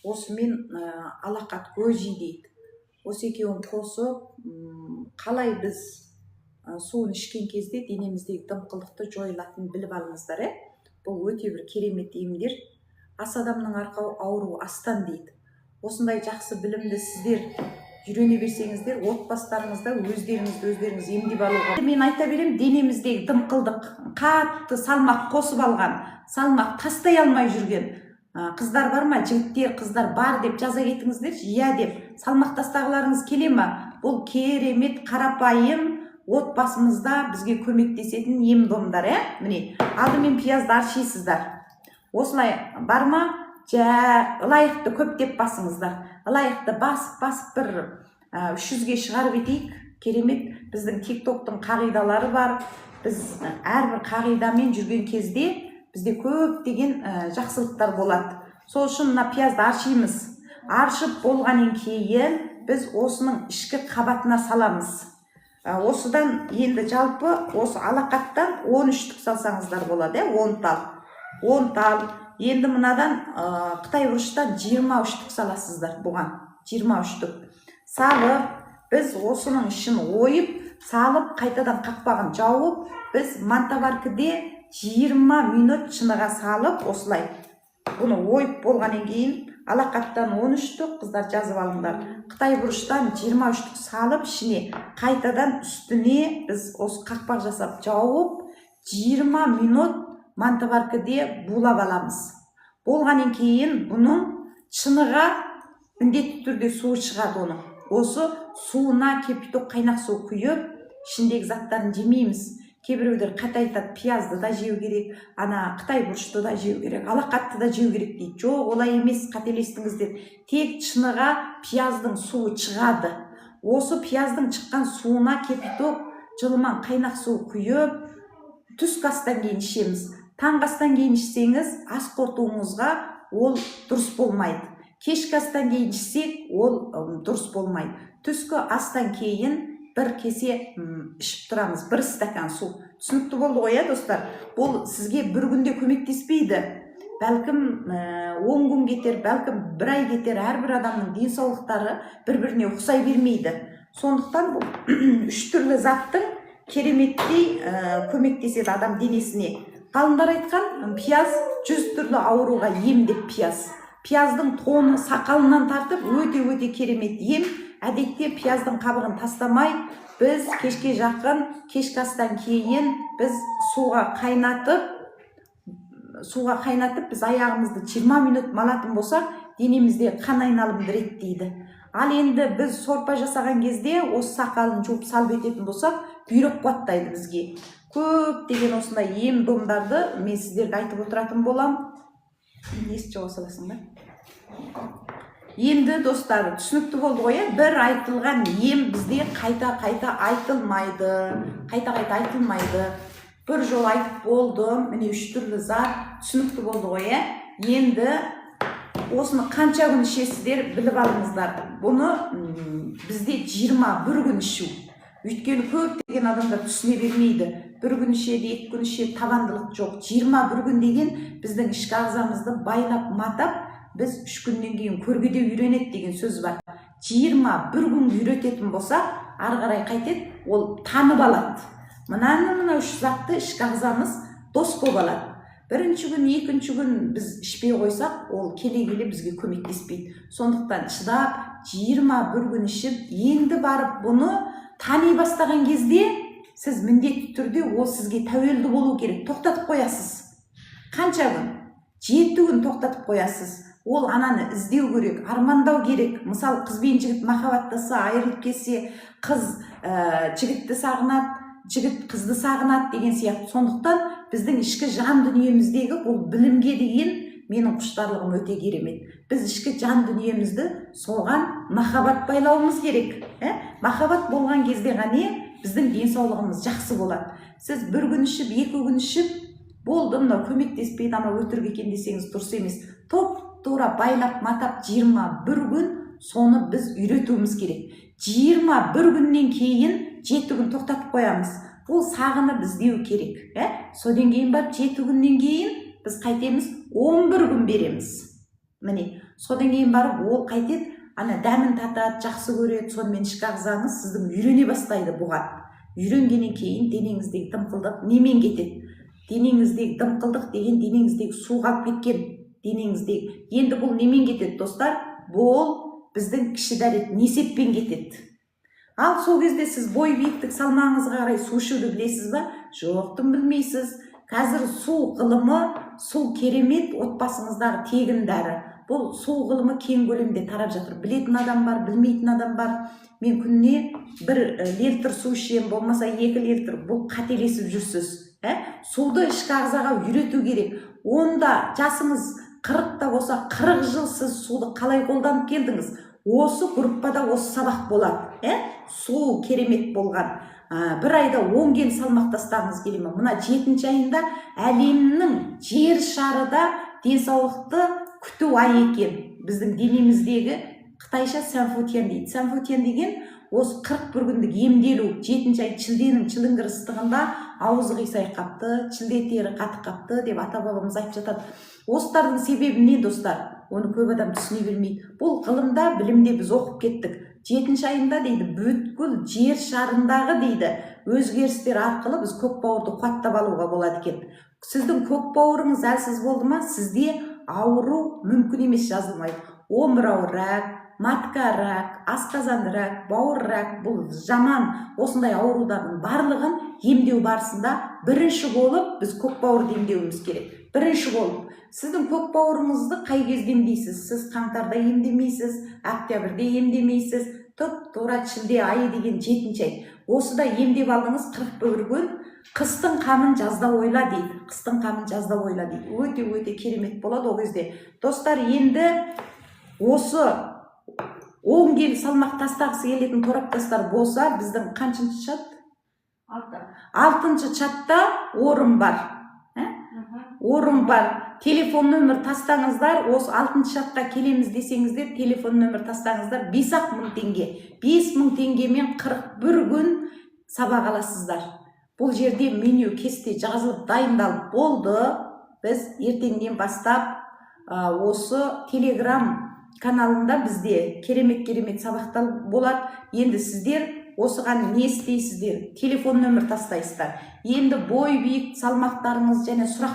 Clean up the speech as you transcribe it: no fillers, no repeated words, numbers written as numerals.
осымен алақат көжи дейді. Осы екеуін қосып, қалай біз суын ішкен кезде денеміздегі дымқылдықты жойылатынын біліп алыңыздар. Бұл өте бір керемет емдер. Ас адамның арқау ауру астан дейді. Осындай жақсы білімді сіздер үйрене берсеңіздер, отбасыларыңызда өздеріңіз емдеп алуға. Мен айта берем, денеміздегі дымқылдық, қатты салмақ қосып алған, салмақ тастай алмай жүрген қыздар бар ма? Жігіттер, қыздар бар деп жаза кетіңіздер. Иә деп. Салмақ тастағыларыңыз келе ма? Бұл керемет қарапайым отбасымызда бізге көмектесетін ем-домдар. Міне, алдымен пиязды аршисыздар. Осылай бар ма? Ылайықты көптеп басыңыздар. Ылайықты басып бір 300-ге шығарып етейік. Керемет, біздің тиктоктың қағидалары бар. Біз әрбір қағидамен жүрген кезде бізде көптеген жақсылықтар болады. Сол үшін мына пиязды аршимыз. Аршып болғаннан кейін біз осының ішкі қабатына саламыз. Осыдан енді жалпы осы алақаттан 13 түк салсаңыздар болады, 10 тал. 10 тал. Енді мынадан Қытай бұрыштан 23 түк саласыздар бұған. 23 түк. Салып, біз осының ішін ойып, салып, қайтадан қақпағын жауып, біз мантаваркіде 20 минут шыныға салып, осылай. Бұны ойып болғаннан кейін алақаттан 13 түк, қыздар жазып алыңдар. Қытай бұрыштан 23 түк салып, ішіне қайтадан үстіне біз осы қақпақ жасап жауып, 20 минут мантаваркіде булап аламыз. Болғаннан кейін бұның шыныға міндетті түрде суы шығады оның. Осы суына кипяток қайнақ су құйып, ішіндегі заттарын жемейміз. Кейбіреулер қатайтады, пиязды да жеу керек, Қытай бұрышты да жеу керек, алақатты да жеу керек дейді. Жоқ, олай емес, қателестіңіздер. Тек шыныға пияздың суы шығады. Осы пияздың шыққан суына кипяток, жылыман қайнақ су құйып, түскі астан кейін ішеміз. Таңғы астан кейін ішсеңіз, ас қорытуыңызға ол дұрыс болмайды. Кешкі астан кейін ішсек, ол дұрыс болмайды. Түскі астан кейін бір кесе ішіп тұрамыз, бір стакан су. Түсінікті болды ғой, достар? Бұл сізге бір күнде көмектеспейді. Бәлкім 10 күн кетер, бәлкім 1 ай кетер. Әрбір адамның денсаулықтары бір-біріне ұқсай бермейді. Сондықтан бұл 3 түрлі заттың кереметтей көмектеседі адам денесіне. Ғалымдар айтқан, пияз 100 түрлі ауруға ем деп пияз. Пияздың тоны сақалынан тартып, өте керемет ем. Әдетте пияздың қабығын тастамай, біз кешке жақын, кешкі астан кейін біз суға қайнатып, біз аяғымызды 20 минут малатын болсақ, денемізде қан айналымды реттейді. Ал енді біз сорпа жасаған кезде осы сақалын жуып салып ететін болсақ, бүйрек қуаттайды бізге. Көп деген осындай ем-домдарды мен сіздерге айтып отыратын болам. Несі жауа саласың ба? Енді достар, түсінікті болды ғой, бір айтылған ем бізде қайта-қайта айтылмайды. Бір жол айтып болдым, міне 3 түрлі зат, түсінікті болды ғой. Енді осыны қанша күн ішесіздер біліп алыңыздар. Бұны бізде 21 күн ішу. Өйткені көп деген адамдар түсіне бермейді. 1 күн ішеді, 2 күн ішеді, табандылық жоқ. 21 күн деген біздің ішкі ағзамызды байлап матап, біз 3 күннен кейін көргеде үйренеді деген сөз бар. 21 күн үйрететін болса, ары қарай қайтеді, ол танып алады. Мына 3 затты ішкі ағзамыз дос болып алады. 1-ші күн, 2-ші күн біз ішпей қойсақ, ол келе-келе бізге көмектеспейді. Сондықтан шыдап, 21 күн ішіп, енді барып бұны тани бастаған кезде, сіз міндетті түрде ол сізге тәуелді болу керек. Тоқтатып қоясыз. Қанша күн? 7 күн тоқтатып қоясыз. Ол ананы іздеу керек, армандау керек. Мысалы, қыз бен жігіт махаббаттаса, айырылып кетсе, қыз жігітті сағынады, жігіт қызды сағынады деген сияқты. Сондықтан біздің ішкі жан дүниеміздегі бұл білімге деген менің құштарлығым өте керемет. Біз ішкі жан дүниемізді соған махаббат байлауымыз керек. Махаббат болған кезде ғана біздің денсаулығымыз жақсы болады. Сіз 1 күн ішіп, 2 күн ішіп, болды, мынау көмектеспейді, ана өтірік екен десеңіз дұрыс емес. Топ-тура байлап матап 21 күн соны біз үйретуіміз керек. 21 күннен кейін 7 күн тоқтатып қоямыз. Ол сағынып іздеу керек. Содан кейін барып 7 күннен кейін біз қайтеміз 11 күн береміз. міне содан кейін барып ол қайтеді, ана дәмін татады, жақсы көреді, сонымен ішкі ағзаңыз сіздің үйрене бастайды бұған. Үйренгеннен кейін денеңіздегі дымқылдық немен кетеді? Денеңіздегі дымқылдық деген денеңіздегі су қалып кеткен, денеңіздегі. Енді бұл немен кетеді, достар? Бұл біздің кіші дәрет несеппен кетеді. Ал сол кезде сіз бой биіктік салмағыңызға қарай су ішуді білесіз ба? Жоқтың білмейсіз. Қазір су ғылымы, су керемет, отбасыңыздағы тегін дәрі. Бұл су ғылымы кең көлемде тарап жатыр. Білетін адам бар, білмейтін адам бар. Мен күніне 1 литр су ішемін, болмаса 2 литр. Бұл қателесіп жүрсіз. Суды ішкі ағзаға үйрету керек. Онда жасыңыз 40-та болса, 40 жыл сіз суды қалай қолданып келдіңіз? Осы группада осы сабақ болады. Су керемет болған. 1 айда 10 келі салмақ тастағыңыз келе ме? Мына 7-ші айында әлемнің жер шарыда денсаулықты күту айы екен. Біздің денеміздегі қытайша сәнфутиян дейді. Сәнфутиян деген осы 41 күндік емделу. 7-ші ай шілденің шіліңгір ыстығында аузы қисайып қапты, шілде тері қатып қапты деп ата-бабамыз айтып жатады. Осылардың себебі не, достар? Оны көп адам түсіне бермейді. Бұл ғылымда, білімде біз оқып кеттік. 7-ші айында дейді, бүткіл жер шарындағы дейді, өзгерістер арқылы біз көк бауырды қуаттап алуға болады екен. Сіздің көк бауырыңыз әлсіз болды ма, сізде ауру мүмкін емес жазылмайды. Омырау рак, матка рак, асқазан рак, бауыр рак, бұл жаман осындай аурудардың барлығын емдеу барысында бірінші болып біз көк бауырды емдеуіміз керек. Бірінші болып. Сіздің көк бауырыңызды қай кезде емдейсіз? Сіз қаңтарда емдемейсіз, октябрьде емдемейсіз, тура шілде айы деген 7-ші ай. Осыда емдеп алдыңыз 41 күн. Қыстың қамын жазда ойла дейді. Қыстың қамын жазда ойла дейді. Өте керемет болады ол кезде. Достар, енді осы 10 келі салмақ тастағысы келетін тораптастар болса, біздің қаншыншы чат? 6-шы чатта орын бар. Орын бар. Телефон нөмір тастаңыздар. Осы 6-шы чатқа келеміз десеңіздер, телефон нөмір тастаңыздар. 5-ақ мың теңге. 5.000 теңгемен 41 күн сабақ аласыздар. Бұл жерде меню кесте жазылып дайындалып болды. Біз ертеңнен бастап осы Telegram каналында бізде керемет сабақтар болады. Енді сіздер осыған не істейсіздер? Телефон нөмір тастайсыздар. Енді бой биік салмақтарыңыз және сұрақ